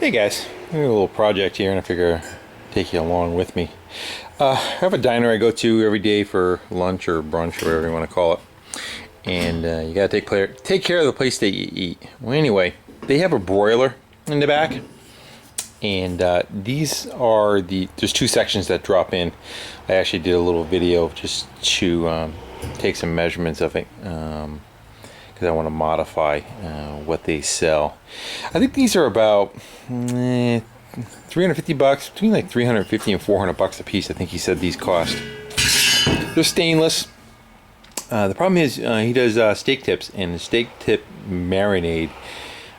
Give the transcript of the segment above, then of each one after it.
Hey guys, I got a little project here and I figure I'd take you along with me. I have a diner I go to every day for lunch or brunch or whatever you want to call it. And you gotta take care of the place that you eat. Well, anyway, they have a broiler in the back. And these are there's two sections that drop in. I actually did a little video just to take some measurements of it. Because I want to modify what they sell. I think these are about 350 bucks, between like 350 and 400 bucks a piece. I think he said these cost. They're stainless. The problem is he does steak tips, and the steak tip marinade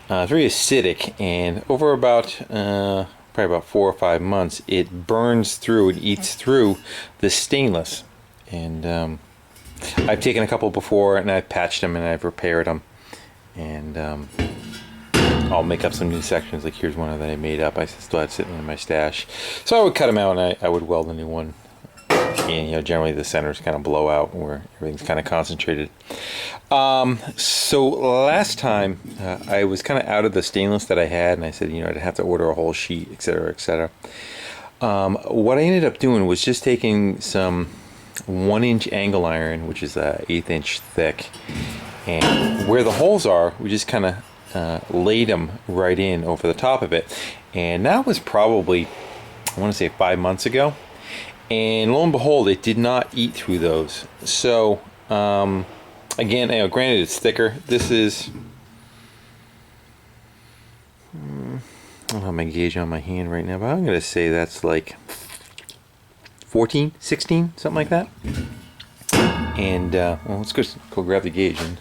is very acidic, and over about probably about 4 or 5 months, it burns through and eats through the stainless. And I've taken a couple before and I've patched them and I've repaired them, and I'll make up some new sections. Like here's one that I made up. I still had sitting in my stash, so I would cut them out and I would weld a new one. And generally the centers kind of blow out where everything's kind of concentrated. So last time I was kind of out of the stainless that I had, and I said I'd have to order a whole sheet, etc., etc. What I ended up doing was just taking some 1-inch angle iron, which is 1/8 inch thick, and where the holes are, we just kind of laid them right in over the top of it. And that was probably, I want to say, 5 months ago, and lo and behold, it did not eat through those. So again, granted it's thicker. This is, I don't have my gauge on my hand right now, but I'm gonna say that's like 14, 16, something like that. And well, let's go grab the gauge and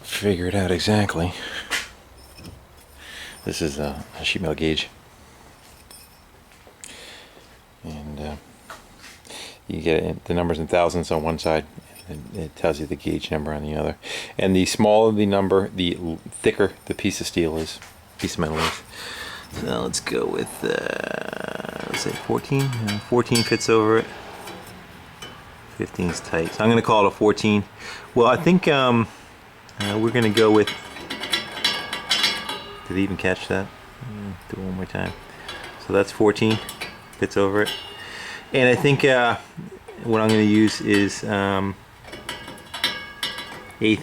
figure it out exactly. This is a sheet metal gauge, and you get the numbers in thousands on one side, and it tells you the gauge number on the other. And the smaller the number, the thicker the piece of metal is. So let's go with, let's say 14. 14 fits over it. 15 is tight. So I'm going to call it a 14. Well, I think we're going to go with, did he even catch that? Do it one more time. So that's 14. Fits over it. And I think what I'm going to use is 1/8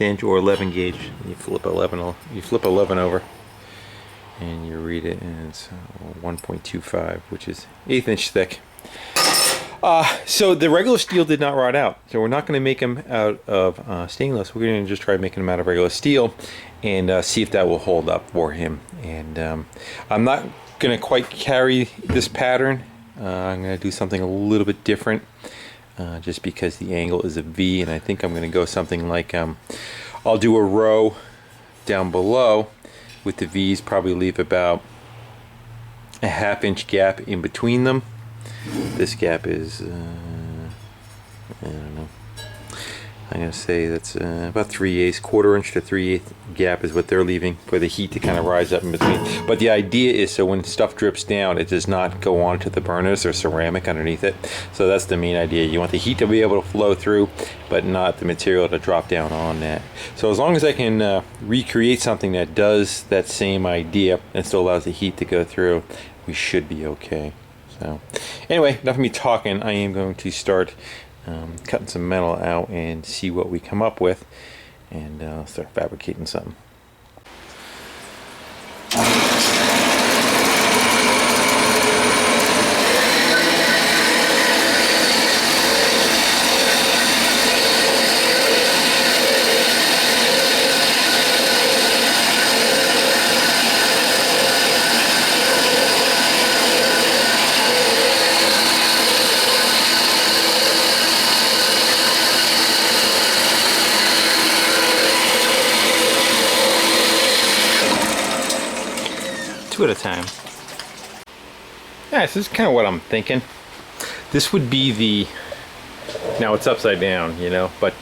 inch or 11 gauge. You flip 11 over, and you read it, and it's 1.25, which is 1/8 inch thick. So the regular steel did not rot out, so we're not going to make them out of stainless. We're going to just try making them out of regular steel and see if that will hold up for him. And I'm not going to quite carry this pattern. I'm going to do something a little bit different, just because the angle is a V, and I think I'm going to go something like, I'll do a row down below with the V's, probably leave about a 1/2 inch gap in between them. This gap is, I don't know, I'm going to say that's about 3/8, 1/4 inch to 3/8 gap is what they're leaving for the heat to kind of rise up in between. But the idea is so when stuff drips down, it does not go onto the burners or ceramic underneath it. So that's the main idea. You want the heat to be able to flow through, but not the material to drop down on that. So as long as I can recreate something that does that same idea and still allows the heat to go through, we should be okay. So anyway, enough of me talking. I am going to start cutting some metal out and see what we come up with, and start fabricating something. Two at a time. Yeah, so this is kind of what I'm thinking. This would be the, now it's upside down, but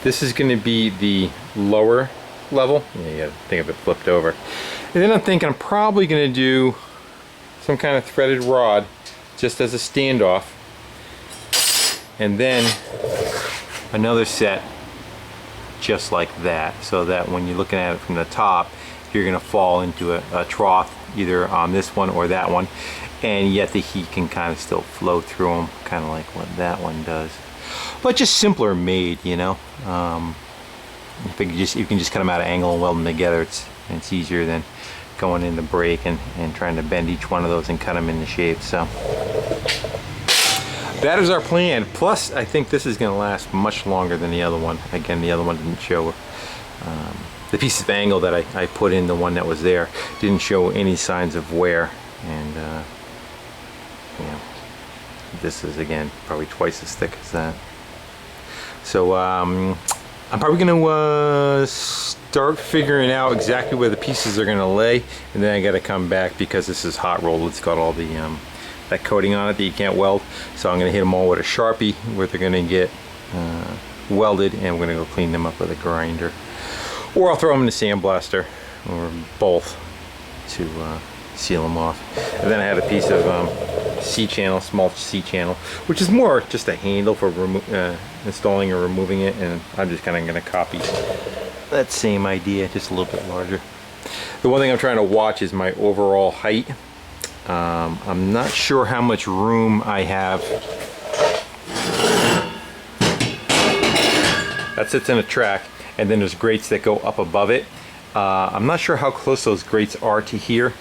this is going to be the lower level. Yeah, you gotta think of it flipped over. And then I'm thinking I'm probably going to do some kind of threaded rod just as a standoff, and then another set just like that, so that when you're looking at it from the top, you're going to fall into a trough either on this one or that one, and yet the heat can kind of still flow through them, kind of like what that one does. But just simpler made, you know. If you can just cut them out of angle and weld them together, it's easier than going in the brake and trying to bend each one of those and cut them into shape. So that is our plan. Plus, I think this is going to last much longer than the other one. Again, the other one didn't show the piece of angle that I put in, the one that was there, didn't show any signs of wear. And you know, this is again probably twice as thick as that. So I'm probably going to start figuring out exactly where the pieces are going to lay, and then I got to come back because this is hot rolled. It's got all the that coating on it that you can't weld. So I'm going to hit them all with a Sharpie where they're going to get welded, and we're going to go clean them up with a grinder, or I'll throw them in the sandblaster, or both, to seal them off. And then I had a piece of C-channel, small C-channel, which is more just a handle for installing or removing it, and I'm just kind of going to copy that same idea, just a little bit larger. The one thing I'm trying to watch is my overall height. I'm not sure how much room I have. That sits in a track, and then there's grates that go up above it. I'm not sure how close those grates are to here,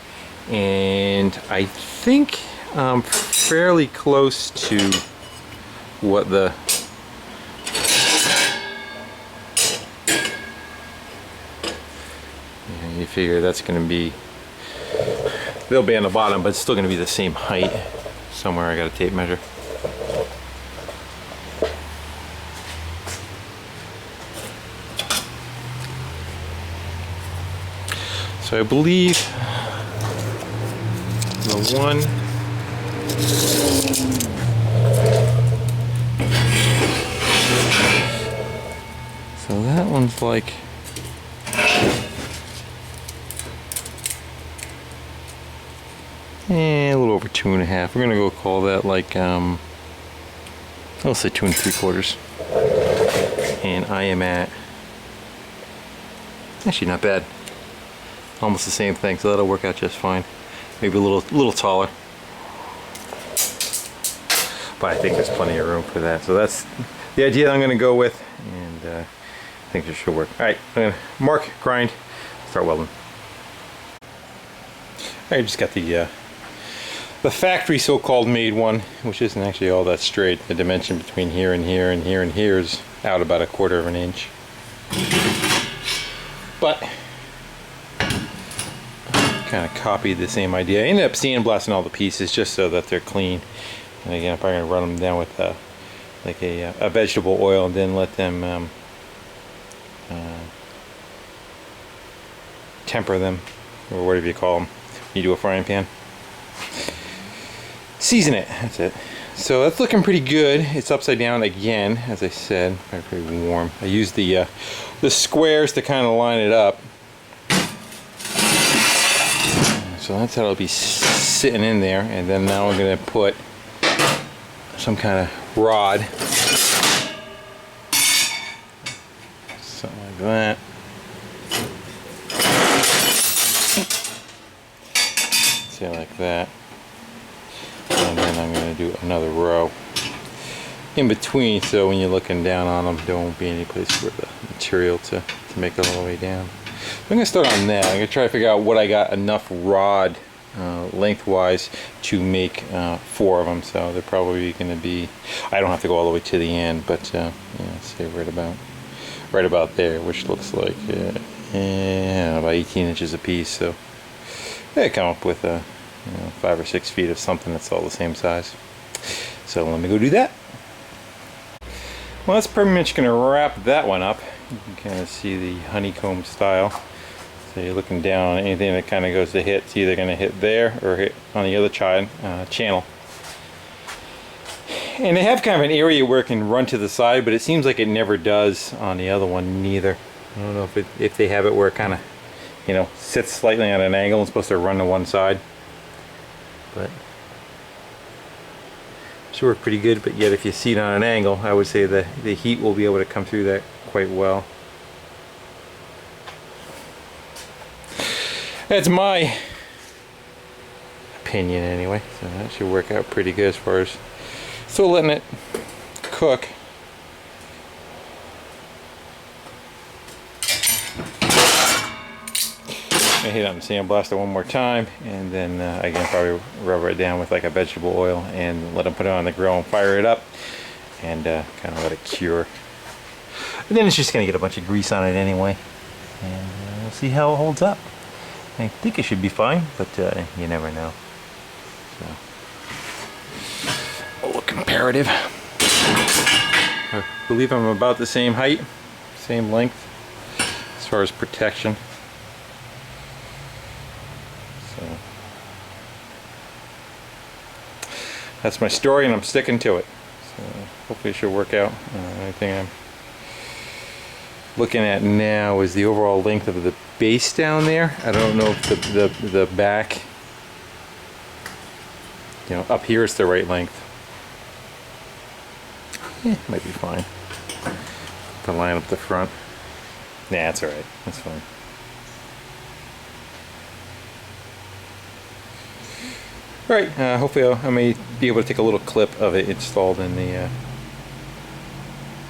and I think I'm fairly close to what the you figure that's going to be, they'll be on the bottom, but it's still going to be the same height. Somewhere I got a tape measure. So I believe the one so that one's like a little over 2.5. We're gonna go call that like I'll say 2 3/4, and I am at, actually not bad, almost the same thing, so that'll work out just fine. Maybe a little taller, but I think there's plenty of room for that. So that's the idea I'm gonna go with, and I think it should work. All right, I'm gonna mark, grind, start welding. I just got the factory so-called made one, which isn't actually all that straight. The dimension between here and here and here and here is out about 1/4 of an inch. But kind of copied the same idea. I ended up sandblasting all the pieces just so that they're clean. And again, I'm probably going to run them down with like a vegetable oil, and then let them temper them, or whatever you call them. You do a frying pan. Season it, that's it. So that's looking pretty good. It's upside down again, as I said, pretty warm. I used the squares to kind of line it up. So that's how it'll be sitting in there, and then now I'm going to put some kind of rod, something like that. See, like that. And then I'm going to do another row in between, so when you're looking down on them, there won't be any place for the material to make it all the way down. I'm going to start on that. I'm going to try to figure out what I got enough rod lengthwise to make 4 of them. So they're probably going to be, I don't have to go all the way to the end, but yeah, say right about there, which looks like about 18 inches a piece. So I come up with 5 or 6 feet of something that's all the same size. So let me go do that. Well, that's pretty much going to wrap that one up. You can kind of see the honeycomb style. So you're looking down on anything that kind of goes to hit. It's either going to hit there or hit on the other channel. And they have kind of an area where it can run to the side, but it seems like it never does on the other one neither. I don't know if they have it where it kind of, sits slightly at an angle and supposed to run to one side. But should work pretty good. But yet, if you see it on an angle, I would say the heat will be able to come through that quite well. That's my opinion anyway. So that should work out pretty good as far as still letting it cook. I hit it on the sandblaster one more time, and then I can probably rubber it down with like a vegetable oil and let them put it on the grill and fire it up and kind of let it cure. And then it's just going to get a bunch of grease on it anyway, and we'll see how it holds up. I think it should be fine, but you never know. So, a little comparative. I believe I'm about the same height, same length as far as protection. So that's my story, and I'm sticking to it. So hopefully it should work out. Anything I'm looking at now is the overall length of the base down there. I don't know if the back, you know, up here is the right length. Might be fine. To line up the front. Nah, that's alright. That's fine. Alright, hopefully I may be able to take a little clip of it installed in the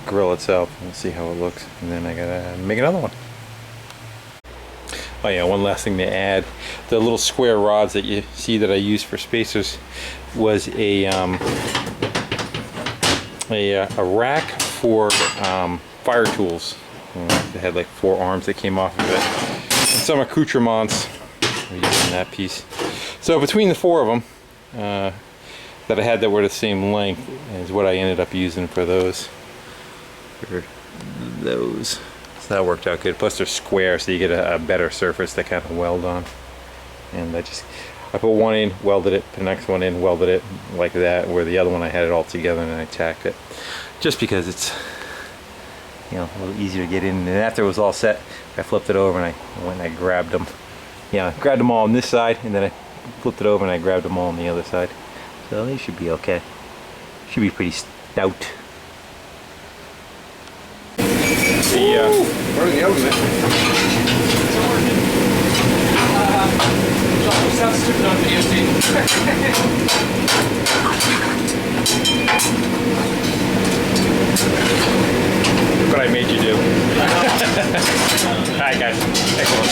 grill itself. We'll see how it looks, and then I gotta make another one. Oh yeah, one last thing to add. The little square rods that you see that I used for spacers was a rack for fire tools. It had like 4 arms that came off of it. And some accoutrements. We're using that piece. So between the 4 of them that I had that were the same length is what I ended up using for those. So that worked out good. Plus they're square, so you get a better surface to kind of weld on. And I put one in, welded it, the next one in, welded it like that, where the other one I had it all together and I tacked it. Just because it's, you know, a little easier to get in. And after it was all set, I flipped it over and I went and I grabbed them. Yeah, I grabbed them all on this side, and then I flipped it over and I grabbed them all on the other side. So they should be okay. Should be pretty stout. Where are the oven mitt? Sounds stupid on video, Steve. What I made you do. Alright guys, excellent.